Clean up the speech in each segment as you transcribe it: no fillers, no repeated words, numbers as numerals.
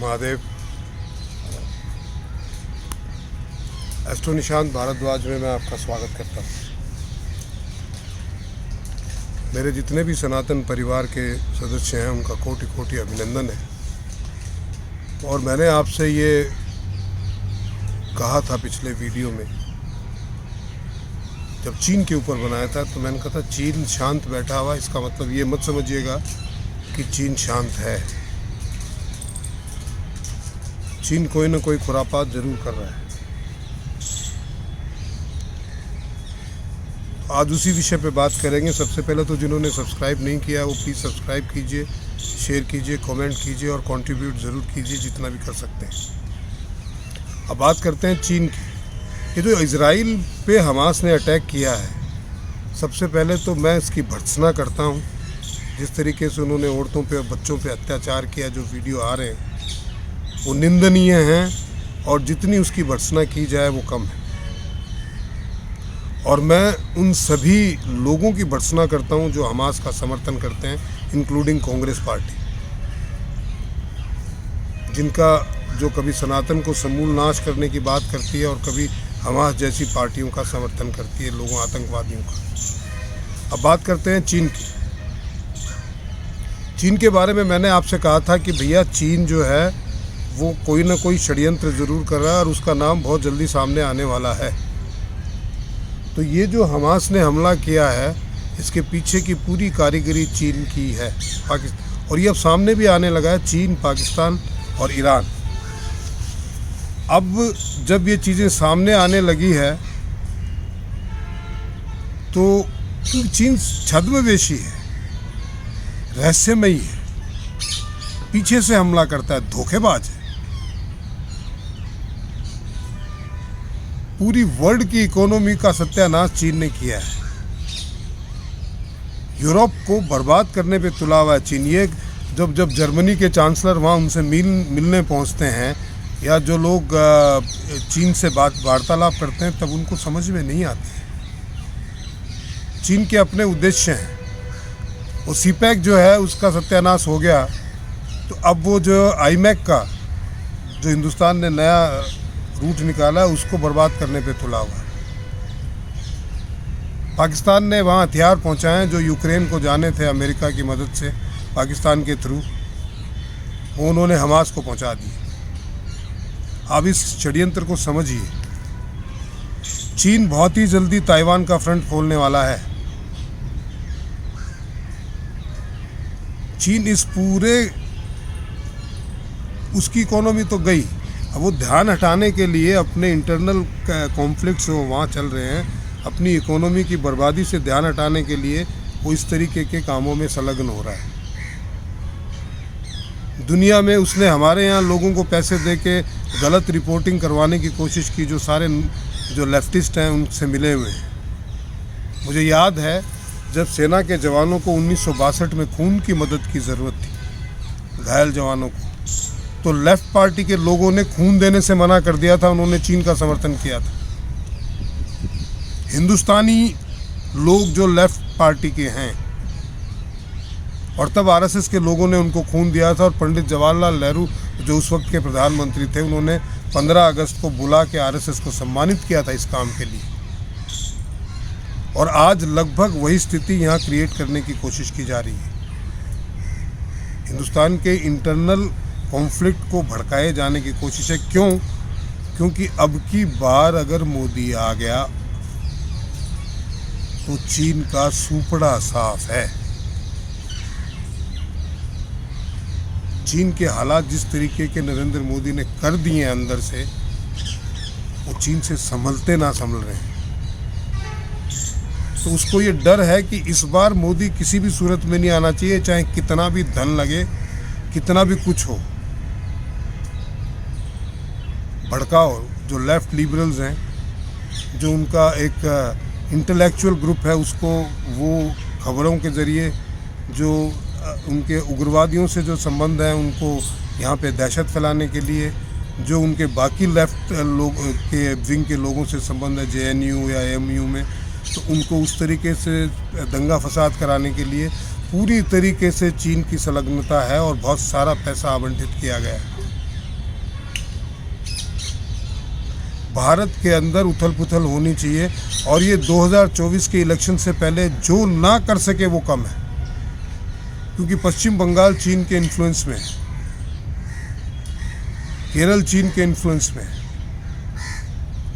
Mahadev. Astro Nishant Bhardwaj में मैं आपका स्वागत करता हूँ। मेरे जितने भी सनातन परिवार के सदस्य हैं उनका कोटि कोटि अभिनंदन है। और मैंने आपसे ये कहा था पिछले वीडियो में, जब चीन के ऊपर बनाया था, तो मैंने कहा था चीन शांत बैठा हुआ। इसका मतलब ये मत समझिएगा कि चीन शांत है। चीन कोई ना कोई खुरापात जरूर कर रहा है। आज उसी विषय पे बात करेंगे। सबसे पहले तो जिन्होंने सब्सक्राइब नहीं किया वो प्लीज़ सब्सक्राइब कीजिए, शेयर कीजिए, कमेंट कीजिए और कंट्रीब्यूट ज़रूर कीजिए जितना भी कर सकते हैं। अब बात करते हैं चीन की। ये जो इजराइल पे हमास ने अटैक किया है, सबसे पहले तो मैं इसकी भर्त्सना करता हूँ। जिस तरीके से उन्होंने औरतों पे और बच्चों पे अत्याचार किया, जो वीडियो आ रहे हैं वो निंदनीय हैं और जितनी उसकी भर्त्सना की जाए वो कम है। और मैं उन सभी लोगों की भर्त्सना करता हूं जो हमास का समर्थन करते हैं, इंक्लूडिंग कांग्रेस पार्टी, जिनका जो कभी सनातन को समूल नाश करने की बात करती है और कभी हमास जैसी पार्टियों का समर्थन करती है, लोगों आतंकवादियों का। अब बात करते हैं चीन की। चीन के बारे में मैंने आपसे कहा था कि भैया चीन जो है वो कोई ना कोई षड्यंत्र ज़रूर कर रहा है और उसका नाम बहुत जल्दी सामने आने वाला है। तो ये जो हमास ने हमला किया है, इसके पीछे की पूरी कारीगरी चीन की है, पाकिस्तान। और ये अब सामने भी आने लगा है, चीन, पाकिस्तान और ईरान। अब जब ये चीज़ें सामने आने लगी है तो चीन छद्मवेशी है, रहस्यमयी है, पीछे से हमला करता है, धोखेबाज है। पूरी वर्ल्ड की इकोनॉमी का सत्यानाश चीन ने किया है। यूरोप को बर्बाद करने पे तुला हुआ है चीन। ये जब जर्मनी के चांसलर वहाँ उनसे मिलने पहुँचते हैं या जो लोग चीन से वार्तालाप करते हैं, तब उनको समझ में नहीं आती है। चीन के अपने उद्देश्य हैं। वो सीपैक जो है उसका सत्यानाश हो गया, तो अब वो जो आईमैक का जो हिंदुस्तान ने नया रूट निकाला है उसको बर्बाद करने पे तुला हुआ है। पाकिस्तान ने वहाँ हथियार पहुँचाए जो यूक्रेन को जाने थे अमेरिका की मदद से, पाकिस्तान के थ्रू, वो उन्होंने हमास को पहुँचा दिए। अब इस षड्यंत्र को समझिए। चीन बहुत ही जल्दी ताइवान का फ्रंट खोलने वाला है। चीन इस पूरे, उसकी इकोनॉमी तो गई, अब वो ध्यान हटाने के लिए अपने इंटरनल कॉन्फ्लिक्ट्स वो वहाँ चल रहे हैं, अपनी इकोनॉमी की बर्बादी से ध्यान हटाने के लिए वो इस तरीके के कामों में संलग्न हो रहा है। दुनिया में उसने हमारे यहाँ लोगों को पैसे दे के गलत रिपोर्टिंग करवाने की कोशिश की, जो सारे जो लेफ्टिस्ट हैं उनसे मिले हुए हैं। मुझे याद है जब सेना के जवानों को 1962 में खून की मदद की ज़रूरत थी, घायल जवानों को, तो लेफ्ट पार्टी के लोगों ने खून देने से मना कर दिया था। उन्होंने चीन का समर्थन किया था। हिंदुस्तानी लोग जो लेफ्ट पार्टी के हैं, और तब आरएसएस के लोगों ने उनको खून दिया था। और पंडित जवाहरलाल नेहरू जो उस वक्त के प्रधानमंत्री थे, उन्होंने 15 अगस्त को बुला के आरएसएस को सम्मानित किया था इस काम के लिए। और आज लगभग वही स्थिति यहाँ क्रिएट करने की कोशिश की जा रही है। हिंदुस्तान के इंटरनल कॉन्फ्लिक्ट को भड़काए जाने की कोशिश है। क्यों? क्योंकि अब की बार अगर मोदी आ गया तो चीन का सूपड़ा साफ है। चीन के हालात जिस तरीके के नरेंद्र मोदी ने कर दिए हैं अंदर से, वो चीन से संभलते ना संभल रहे हैं। तो उसको ये डर है कि इस बार मोदी किसी भी सूरत में नहीं आना चाहिए, चाहे कितना भी धन लगे, कितना भी कुछ हो। भड़काओ जो लेफ्ट लिबरल्स हैं, जो उनका एक इंटेलेक्चुअल ग्रुप है, उसको वो खबरों के ज़रिए जो उनके उग्रवादियों से जो संबंध है उनको यहाँ पे दहशत फैलाने के लिए, जो उनके बाकी लेफ्ट लोग के विंग के लोगों से संबंध है जेएनयू या एएमयू में, तो उनको उस तरीके से दंगा फसाद कराने के लिए पूरी तरीके से चीन की संलग्नता है और बहुत सारा पैसा आवंटित किया गया है। भारत के अंदर उथल पुथल होनी चाहिए, और ये 2024 के इलेक्शन से पहले जो ना कर सके वो कम है, क्योंकि पश्चिम बंगाल चीन के इन्फ्लुएंस में है, केरल चीन के इन्फ्लुएंस में है,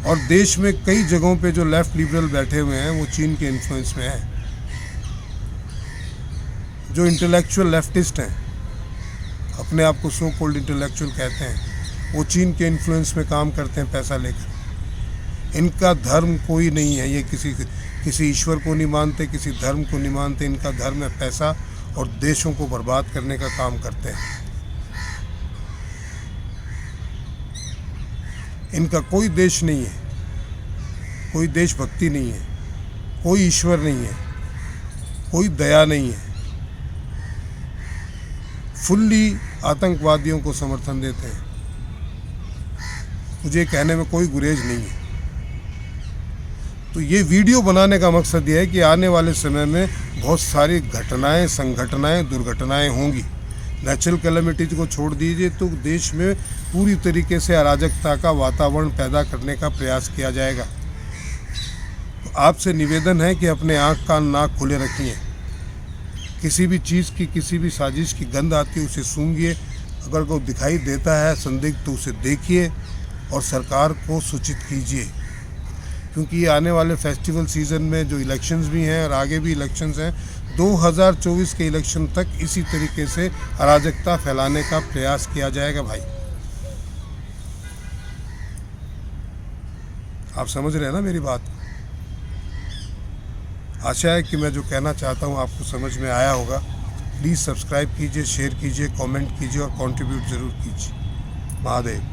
और देश में कई जगहों पे जो लेफ्ट लिबरल बैठे हुए हैं वो चीन के इन्फ्लुएंस में है। जो इंटेलेक्चुअल लेफ्टिस्ट हैं, अपने आप को सो कॉल्ड इंटेलेक्चुअल कहते हैं, वो चीन के इन्फ्लुएंस में काम करते हैं पैसा लेकर। इनका धर्म कोई नहीं है, ये किसी ईश्वर को नहीं मानते, किसी धर्म को नहीं मानते। इनका धर्म है पैसा, और देशों को बर्बाद करने का काम करते हैं। इनका कोई देश नहीं है, कोई देशभक्ति नहीं है, कोई ईश्वर नहीं है, कोई दया नहीं है। फुल्ली आतंकवादियों को समर्थन देते हैं। मुझे कहने में कोई गुरेज नहीं है। तो ये वीडियो बनाने का मकसद ये है कि आने वाले समय में बहुत सारी घटनाएं, संघटनाएं, दुर्घटनाएं होंगी। नेचुरल कैलेमिटीज को छोड़ दीजिए तो देश में पूरी तरीके से अराजकता का वातावरण पैदा करने का प्रयास किया जाएगा। तो आपसे निवेदन है कि अपने आँख कान नाक खुले रखिए। किसी भी चीज़ की, किसी भी साजिश की गंध आती है उसे सूंघिए, अगर कोई दिखाई देता है संदिग्ध तो उसे देखिए और सरकार को सूचित कीजिए, क्योंकि ये आने वाले फेस्टिवल सीज़न में जो इलेक्शंस भी हैं और आगे भी इलेक्शंस हैं, 2024 के इलेक्शन तक इसी तरीके से अराजकता फैलाने का प्रयास किया जाएगा। भाई आप समझ रहे हैं ना मेरी बात? आशा है कि मैं जो कहना चाहता हूँ आपको समझ में आया होगा। प्लीज़ सब्सक्राइब कीजिए, शेयर कीजिए, कमेंट कीजिए और कंट्रीब्यूट ज़रूर कीजिए। महादेव।